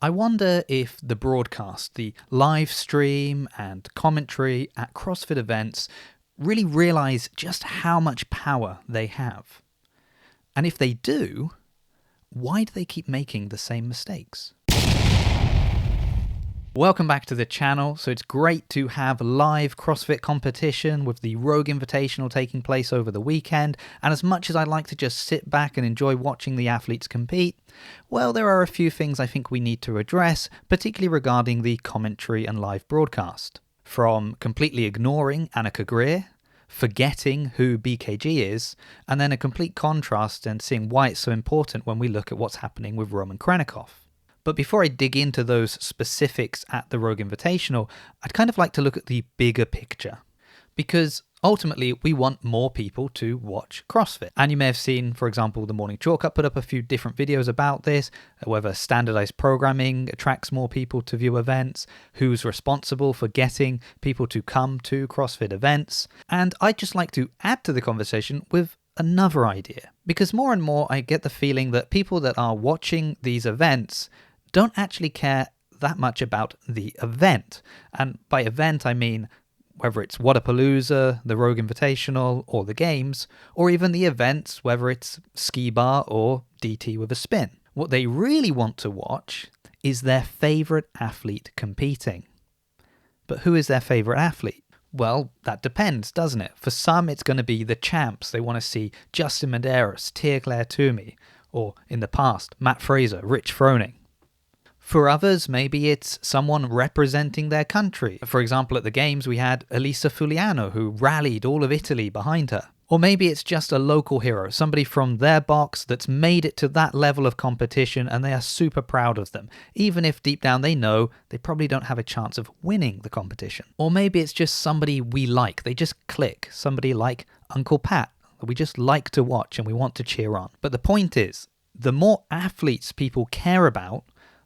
I wonder if the broadcast, the live stream and commentary at CrossFit events really realize just how much power they have. And if they do, why do they keep making the same mistakes? Welcome back to the channel. So it's great to have live CrossFit competition with the Rogue Invitational taking place over the weekend. And as much as I'd like to just sit back and enjoy watching the athletes compete, well, there are a few things I think we need to address, particularly regarding the commentary and live broadcast. From completely ignoring Annika Greer, forgetting who BKG is, and then a complete contrast and seeing why it's so important when we look at what's happening with Roman Krennikov. But before I dig into those specifics at the Rogue Invitational, I'd kind of like to look at the bigger picture. Because ultimately, we want more people to watch CrossFit. And you may have seen, for example, the Morning Chalk put up a few different videos about this, whether standardized programming attracts more people to view events, who's responsible for getting people to come to CrossFit events. And I'd just like to add to the conversation with another idea. Because more and more, I get the feeling that people that are watching these events don't actually care that much about the event. And by event, I mean whether it's Wodapalooza, the Rogue Invitational, or the games, or even the events, whether it's ski bar or DT with a spin. What they really want to watch is their favorite athlete competing. But who is their favorite athlete? Well, that depends, doesn't it? For some, it's going to be the champs. They want to see Justin Medeiros, Tia-Clair Toomey, or in the past, Matt Fraser, Rich Froning. For others, maybe it's someone representing their country. For example, at the Games, we had Elisa Fuliano, who rallied all of Italy behind her. Or maybe it's just a local hero, somebody from their box that's made it to that level of competition and they are super proud of them, even if deep down they know they probably don't have a chance of winning the competition. Or maybe it's just somebody we like, they just click, somebody like Uncle Pat, that we just like to watch and we want to cheer on. But the point is, the more athletes people care about,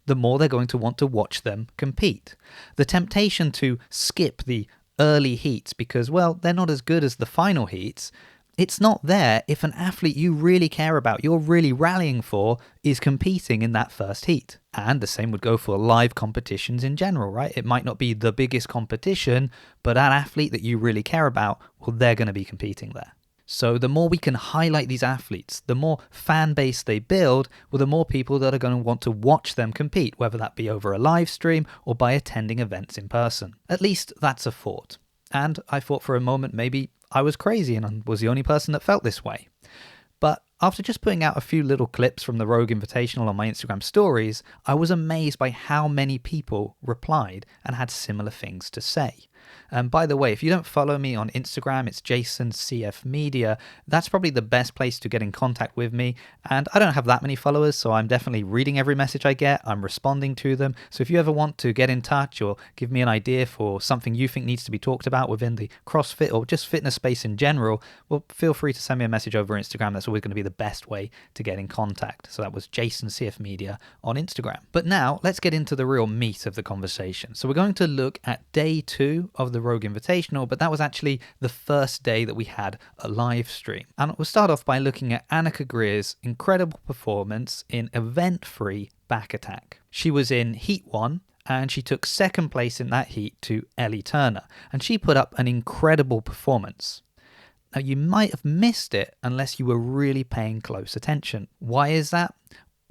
the more they're going to want to watch them compete. The temptation to skip the early heats because, well, they're not as good as the final heats, it's not there if an athlete you really care about, you're really rallying for, is competing in that first heat. And the same would go for live competitions in general, right? It might not be the biggest competition, but an athlete that you really care about, well, they're going to be competing there. So the more we can highlight these athletes, the more fan base they build, well, the more people that are going to want to watch them compete, whether that be over a live stream or by attending events in person. At least that's a thought. And I thought for a moment maybe I was crazy and was the only person that felt this way. But after just putting out a few little clips from the Rogue Invitational on my Instagram stories, I was amazed by how many people replied and had similar things to say. And by the way, if you don't follow me on Instagram, it's JasonCFmedia. That's probably the best place to get in contact with me. And I don't have that many followers, so I'm definitely reading every message I get. I'm responding to them. So if you ever want to get in touch or give me an idea for something you think needs to be talked about within the CrossFit or just fitness space in general, well, feel free to send me a message over Instagram. That's always going to be the best way to get in contact. So that was JasonCFmedia on Instagram. But now let's get into the real meat of the conversation. So we're going to look at day 2 of the Rogue Invitational, but that was actually the first day that we had a live stream. And we'll start off by looking at Annika Greer's incredible performance in event-free back attack. She was in Heat 1, and she took second place in that heat to Ellie Turner, and she put up an incredible performance. Now, you might have missed it unless you were really paying close attention. Why is that?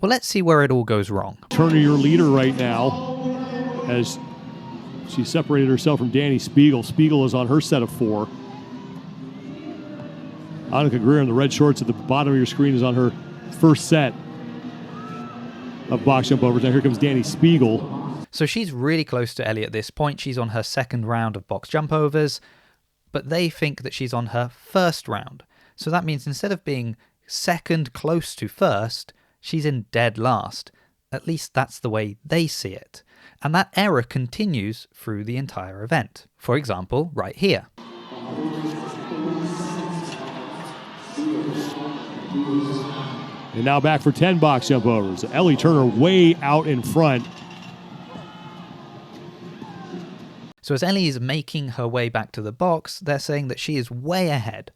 Well, let's see where it all goes wrong. Turner, your leader right now, as she separated herself from Danny Spiegel. Spiegel is on her set of 4. Annika Greer in the red shorts at the bottom of your screen is on her first set of box jump overs. Now here comes Danny Spiegel. So she's really close to Ellie at this point. She's on her second round of box jump overs, but they think that she's on her first round. So that means instead of being second close to first, she's in dead last. At least that's the way they see it. And that error continues through the entire event. For example, right here. And now back for 10 box jump overs. Ellie Turner way out in front. So as Ellie is making her way back to the box, they're saying that she is way ahead.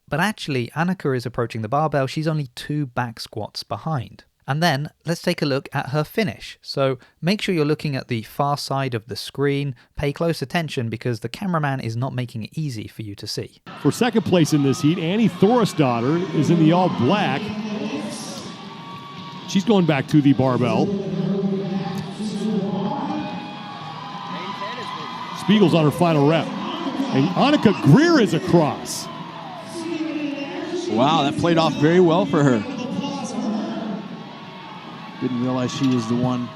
But actually, Annika is approaching the barbell. She's only 2 back squats behind. And then let's take a look at her finish. So make sure you're looking at the far side of the screen. Pay close attention because the cameraman is not making it easy for you to see. For second place in this heat, Annie Thorisdottir is in the all black. She's going back to the barbell. Spiegel's on her final rep. And Annika Greer is across. Wow, that played off very well for her. Didn't realize she was the one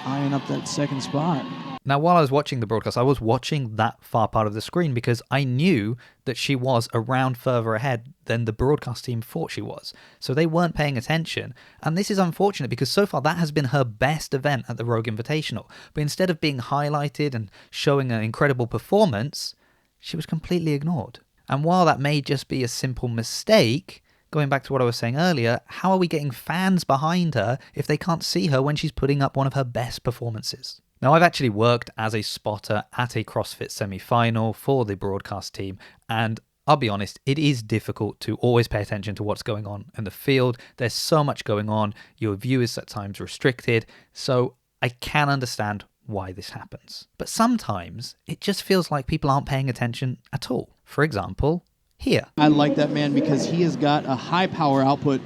eyeing up that second spot. Now, while I was watching the broadcast, I was watching that far part of the screen because I knew that she was a round further ahead than the broadcast team thought she was. So they weren't paying attention. And this is unfortunate because so far that has been her best event at the Rogue Invitational. But instead of being highlighted and showing an incredible performance, she was completely ignored. And while that may just be a simple mistake, going back to what I was saying earlier, how are we getting fans behind her if they can't see her when she's putting up one of her best performances? Now, I've actually worked as a spotter at a CrossFit semi-final for the broadcast team, and I'll be honest, it is difficult to always pay attention to what's going on in the field. There's so much going on, your view is at times restricted, so I can understand why this happens. But sometimes it just feels like people aren't paying attention at all. For example, here. I like that man because he has got a high power output.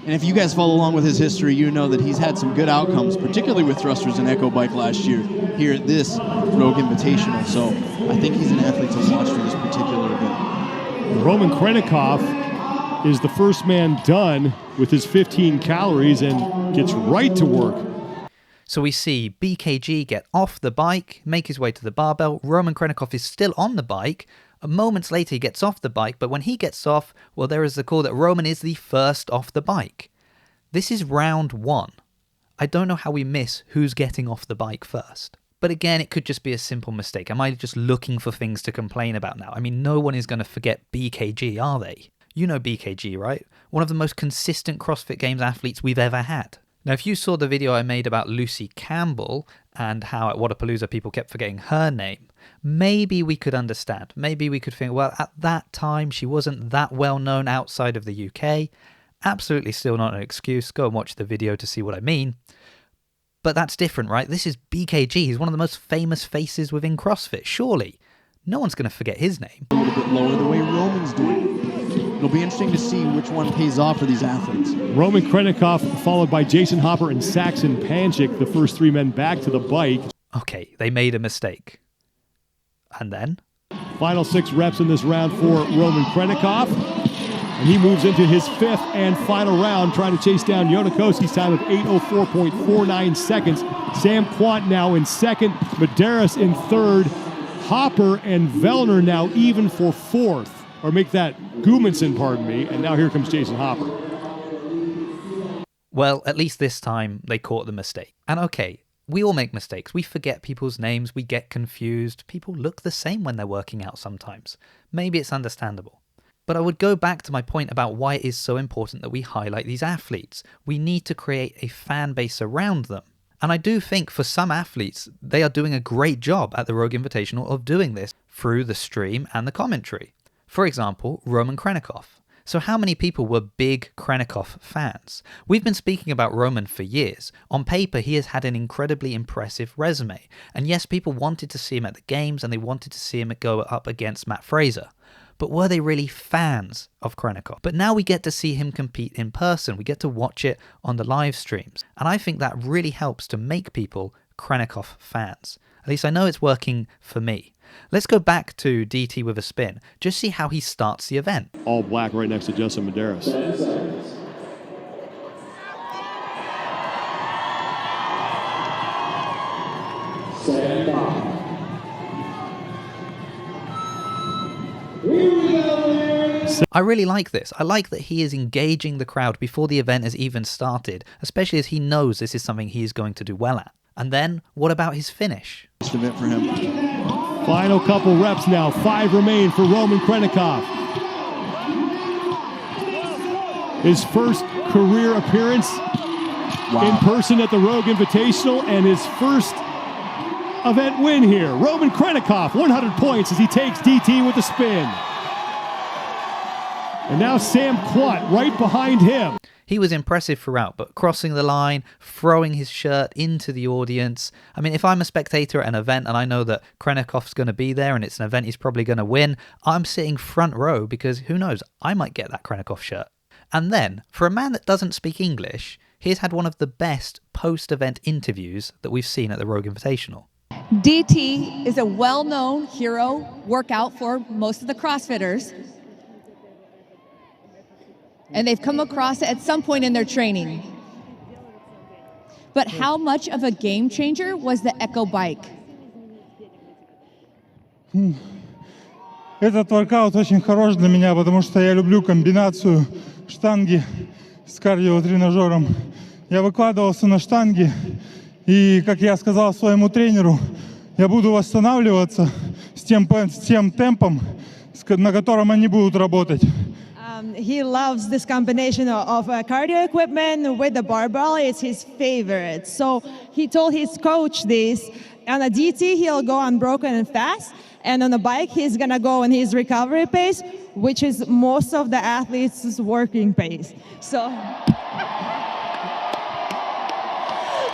And if you guys follow along with his history, you know that he's had some good outcomes, particularly with thrusters and Echo Bike last year here at this Rogue Invitational. So I think he's an athlete to watch for this particular event. Roman Krennikov is the first man done with his 15 calories and gets right to work. So we see BKG get off the bike, make his way to the barbell. Roman Krennikov is still on the bike. Moments later, he gets off the bike, but when he gets off, well, there is the call that Roman is the first off the bike. This is round 1. I don't know how we miss who's getting off the bike first. But again, it could just be a simple mistake. Am I just looking for things to complain about now? I mean, no one is going to forget BKG, are they? You know BKG, right? One of the most consistent CrossFit Games athletes we've ever had. Now, if you saw the video I made about Lucy Campbell and how at Wodapalooza people kept forgetting her name, maybe we could understand. Maybe we could think, well, at that time, she wasn't that well known outside of the UK. Absolutely still not an excuse. Go and watch the video to see what I mean. But that's different, right? This is BKG. He's one of the most famous faces within CrossFit. Surely, no one's going to forget his name. A little bit lower the way Roman's doing. It'll be interesting to see which one pays off for these athletes. Roman Krennikov followed by Jason Hopper and Saxon Panchik, the first 3 men back to the bike. Okay, they made a mistake. And then? Final 6 reps in this round for Roman Krennikov. And he moves into his 5th and final round, trying to chase down Yonakoski's time of 8:04.49 seconds. Sam Quant now in 2nd, Medeiros in 3rd, Hopper and Vellner now even for 4th. Or make that Gumanson, pardon me, and now here comes Jason Hopper. Well, at least this time they caught the mistake. And okay, we all make mistakes. We forget people's names, we get confused. People look the same when they're working out sometimes. Maybe it's understandable. But I would go back to my point about why it is so important that we highlight these athletes. We need to create a fan base around them. And I do think for some athletes, they are doing a great job at the Rogue Invitational of doing this through the stream and the commentary. For example, Roman Krennikov. So how many people were big Krennikov fans? We've been speaking about Roman for years. On paper, he has had an incredibly impressive resume. And yes, people wanted to see him at the games and they wanted to see him go up against Matt Fraser. But were they really fans of Krennikov? But now we get to see him compete in person. We get to watch it on the live streams. And I think that really helps to make people Krennikov fans. At least I know it's working for me. Let's go back to DT with a spin. Just see how he starts the event. All black right next to Justin Medeiros. I really like this. I like that he is engaging the crowd before the event has even started, especially as he knows this is something he is going to do well at. And then, what about his finish? Best event for him. Final couple reps now. 5 remain for Roman Krennikov. His first career appearance in person at the Rogue Invitational and his first event win here. Roman Krennikov, 100 points as he takes DT with a spin. And now Sam Clutt right behind him. He was impressive throughout, but crossing the line, throwing his shirt into the audience. I mean, if I'm a spectator at an event and I know that Krennikov's going to be there and it's an event he's probably going to win, I'm sitting front row because who knows, I might get that Krennikov shirt. And then, for a man that doesn't speak English, he's had one of the best post-event interviews that we've seen at the Rogue Invitational. DT is a well-known hero workout for most of the CrossFitters. And they've come across it at some point in their training. But how much of a game changer was the Echo Bike? Этот воркаут очень хорош для меня, потому что я люблю комбинацию штанги с кардиотренажером. Я выкладывался на штанге, и, как я сказал своему тренеру, я буду восстанавливаться с тем темпом, на котором они будут работать. He loves this combination of cardio equipment with the barbell. It's his favorite. So he told his coach this. On a DT, he'll go unbroken and fast. And on a bike, he's going to go in his recovery pace, which is most of the athletes' working pace. So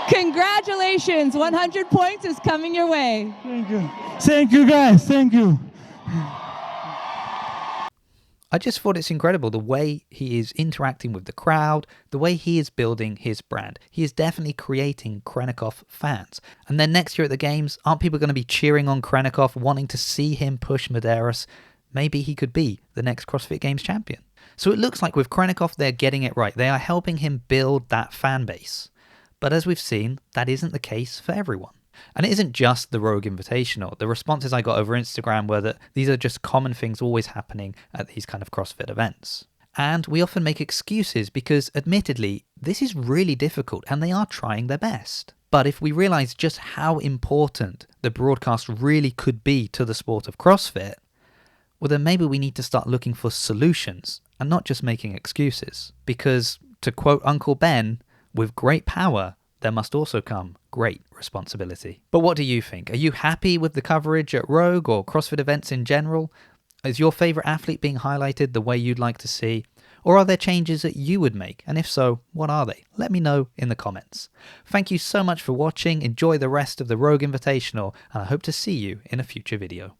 Congratulations, 100 points is coming your way. Thank you. Thank you, guys. Thank you. I just thought it's incredible the way he is interacting with the crowd, the way he is building his brand. He is definitely creating Krennikov fans. And then next year at the Games, aren't people going to be cheering on Krennikov, wanting to see him push Medeiros? Maybe he could be the next CrossFit Games champion. So it looks like with Krennikov, they're getting it right. They are helping him build that fan base. But as we've seen, that isn't the case for everyone. And it isn't just the Rogue Invitational. The responses I got over Instagram were that these are just common things always happening at these kind of CrossFit events. And we often make excuses because, admittedly, this is really difficult and they are trying their best. But if we realize just how important the broadcast really could be to the sport of CrossFit, well then maybe we need to start looking for solutions and not just making excuses. Because, to quote Uncle Ben, with great power, there must also come great responsibility. But what do you think? Are you happy with the coverage at Rogue or CrossFit events in general? Is your favourite athlete being highlighted the way you'd like to see? Or are there changes that you would make? And if so, what are they? Let me know in the comments. Thank you so much for watching. Enjoy the rest of the Rogue Invitational, and I hope to see you in a future video.